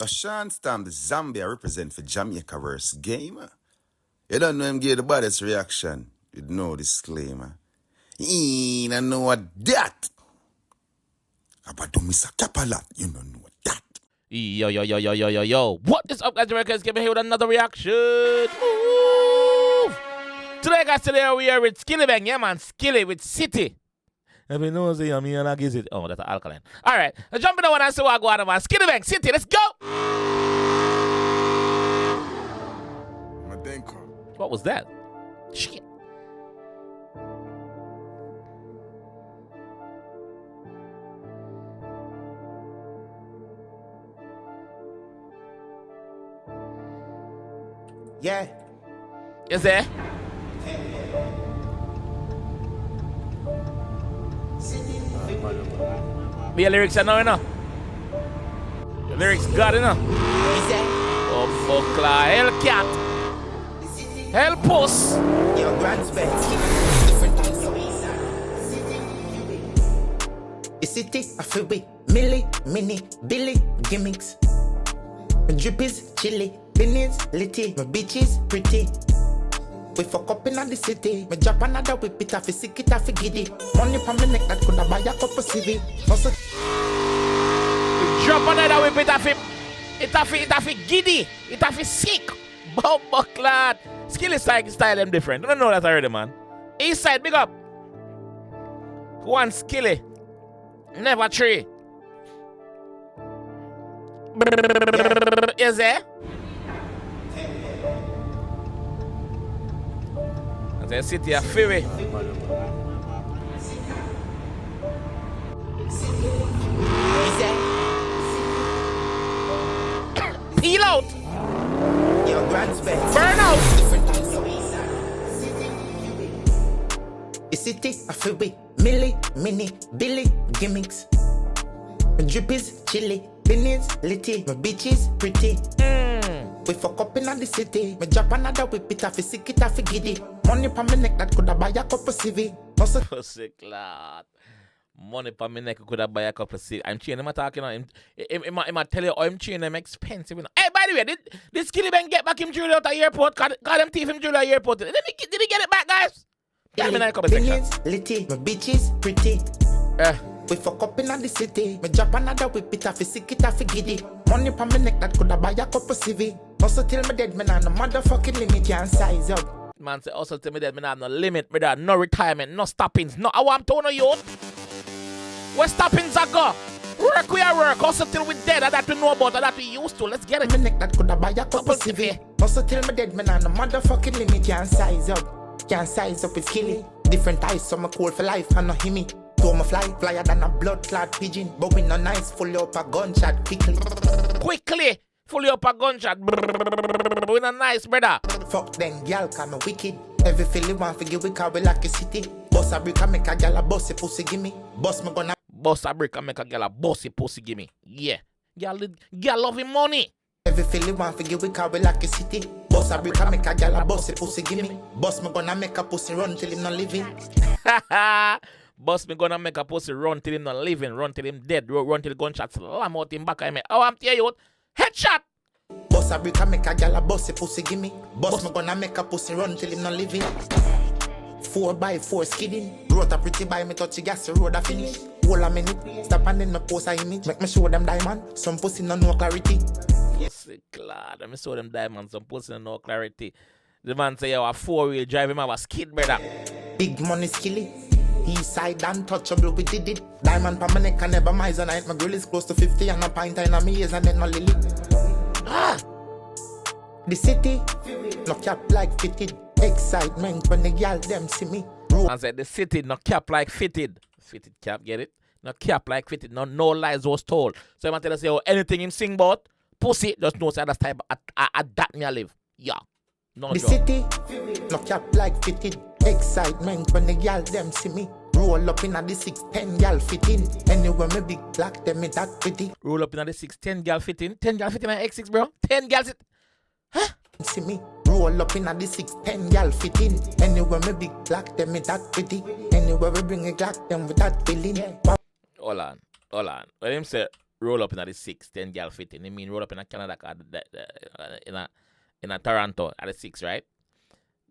A Sean Stam, the Zambia represent for Jamaica versus game. You don't know him give the baddest reaction. You know disclaimer. He don't know what that. About do Mr. Kapalat, you don't know that. Yo. What is up, guys? Jamaica 𝐑𝐂𝐂𝐓𝐈𝐎𝐍 here with another reaction. Move! Today, guys, we are with Skillibeng. Yeah, man. Skilly with City. Every nose, I mean, I guess it. Oh, that's an alkaline. All right. Let's jump in the one and see what I go on, man. Skillibeng, City. Let's go. What was that? Shit. Yeah. Is there? Be a lyrics, I know, you know. The lyrics got, you know. Oh, Buckler, Hellcat. Hell Puss. Your grand's bed. The city, I feel we Millie, Mini, Billy, gimmicks. My drip is chilly, beanies, litty, my bitch is pretty. We fuck up in the city. Me drop another whip it off, sick it off, giddy. Money from my neck that could have buy a cup of CV. Drop another whip it off, it off, giddy, it off, sick. Buckler. Skilly style them different. I don't know that already, man. East side, big up. One Skilly. Never tree. Is there? The city of Fury. Peel out. Your grand's bed. Burn out. The city, I feel we Millie, Mini, Billy, gimmicks. My drip is chilly, beanies, litty, my bitch is pretty. We fuck up in the city. Me drop another whip it off, sick it off, giddy. Money pa me neck that could have buy a cup of CV. Pussy clot. Money pa me neck could have buy a cup of CV. I'm cheating him talking on him. I tell you, I'm cheating him expensive. Hey, by the way, did Skillibeng get back him jewelry out of the airport? Got them thief him jewelry at the airport. Did he get it back, guys? Tell me in a couple seconds. Litty, my bitch is pretty. We fuck up in the city. Me drop another whip it off, sick it off, giddy. Money pa me neck that could have buy a cup of CV. Also tell me dead man no motherfucking limit can't size up. Man say also tell me that me have no limit, brother, no retirement, no stoppings. No, I want to know youth. Where stoppings are go? Work we are work. Also till we dead, that we know about, that we used to. Let's get it. Me neck that could have buy a cup of CV. Also tell me dead man no motherfucking limit can't size up. Can't size up with Skilly. Different eyes, some are cool for life and no himmy. To my fly, flyer than a blood clot pigeon. But we no nice, fully up a gunshot quickly. Quickly, fully up a gunshot. We no nice, brother. Fuck them, girl, come me wicked. Every Philly want to give we car we like a city. Boss a brick and make a girl a bossy pussy gimme. Boss me gonna boss a brick and make a girl a bossy pussy gimme. Yeah, girl loving money. Every Philly want to give we car we like a city. Boss a brick and make a girl a bossy pussy gimme. Boss me gonna make a pussy run till him not living. Boss me gonna make a pussy run till him not living, run till him dead, run till gunshot slam out him back. I mean, oh, I'm telling you, headshot. Boss a brick and make a girl a bossy pussy gimme. Boss me gonna make a pussy run till him not living. 4x4 skidding. Wrote a pretty by me touch the gas, the road a finish. Hold a minute, stop and then me post a image. Make me show them diamond, some pussy no clarity. Yes, glad. Let me show them diamonds, some pussy no clarity. The man say, yo, a 4-wheel drive him have a skid, brother. Big money Skilly. East side untouchable, we did it. Diamond pa my neck and never miles a night. My grill is close to 50 and a pint in a me ears and then no lily. The city, no cap like fitted. Excitement when the girl them see me. I said the city, no cap like fitted. Fitted cap, get it? No cap like fitted. No lies was told. So I'm tell you, say, oh, anything him sing about, pussy, just know say that's type at that me I live. Yeah. No the job. city, no cap like fitted. Excitement when the girl them see me. Roll up in a the 610 girl fit in. Anywhere me big black them me that pretty. Roll up in a the 610 girl fit in. 10 girl fit in my X6, bro. 10 girls it. Huh? See me. Roll up in a the 610 girl fit in. Anywhere me big black them me that pretty. Anywhere we bring a Glock them with that feeling. Hold on. When him say roll up in the 6, 10 gal fit in. I mean roll up in a Canada in a Toronto at the 6, right?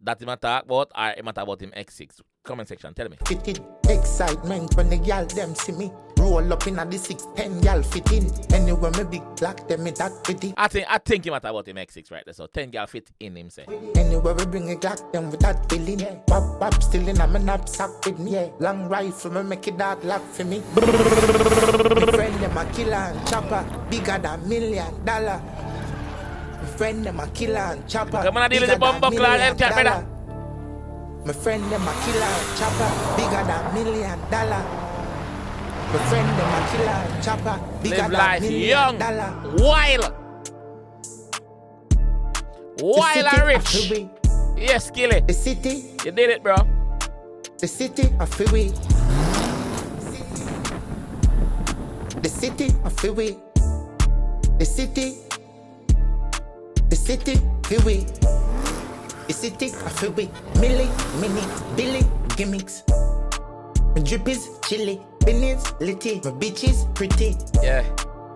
That him talk about, or him talk about him X6? Comment section, tell me. Fitted excitement when the gal them see me. Roll up in a the 6, 10 gal fit in. Anywhere me big black them me that pretty. I think him talk about him X6 right there. So 10 gal fit in him say. Anywhere we bring a Glock them with that feeling. Yeah. Pop still in a me knapsack with me. Yeah. Long rifle me make it dark lock for me. My friend them a killer and chopper, bigger than $1 million. My friend them a killer and chopper. Come on, deal with the bomb buckler, Hellcat, brother. My friend them a killer and chopper, bigger than $1 million. My friend them a killer and chopper, bigger Live than life $1 million. young, wild and rich. Yes, Skilly. The city, You did it, bro. the city of freeway. The city of freeway. The city freeway. The city of freeway. Milli, mini, Billy, gimmicks. My drip is chilly, Benny's litty, my bitch is pretty. Yeah.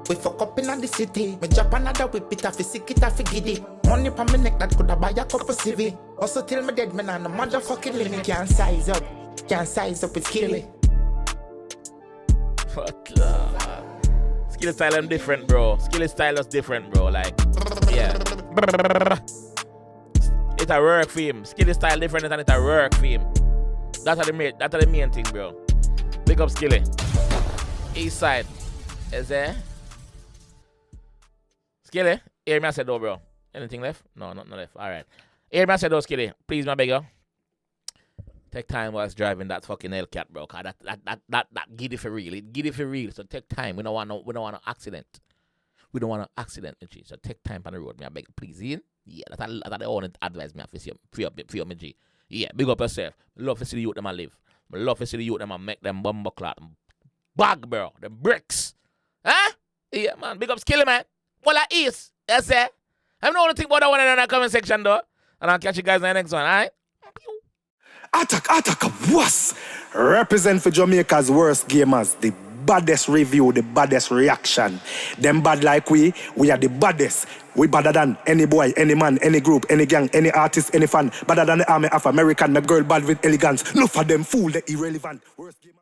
We fuck up in the city. Me drop another whip it off, sick it off, giddy. Money pa me neck that coulda buy a cup of CV. Also till me dead, man, and the motherfucking limit can't size up. Can't size up, it's killing. Fuck that. Skill style I'm different, bro. Skill style is different, bro. Like, yeah. It's a work for him. Skill style different and it's a work for him. That's the main thing, bro. Big up Skilly. East side. Is there? Skilly, hear me I said though, bro. Anything left? No, not left. Alright. Hear me I said though, Skilly. Please, my beggar. Take time whilst driving that fucking Hellcat, bro. Cause that giddy for real. It giddy for real. So take time. We don't want no accident. We don't want an accident, G. So take time on the road, me I beg. Please, Ian. Yeah, that's the only advice me for you, me G. Yeah, big up yourself. Love to see the youth them a live. Love to see the youth them a make them bumbo clot. Bag, bro. The bricks. Huh? Yeah, man. Big up Skilly, man. Well, I is. Yes, sir. I'm not only think about that one in the comment section, though. And I'll catch you guys in the next one, alright? Attack, was represent for Jamaica's worst gamers, the baddest review, the baddest reaction. Them bad like we are the baddest. We badder than any boy, any man, any group, any gang, any artist, any fan. Badder than the army of American, my girl bad with elegance. Look for them fool, the irrelevant. Worst gamer.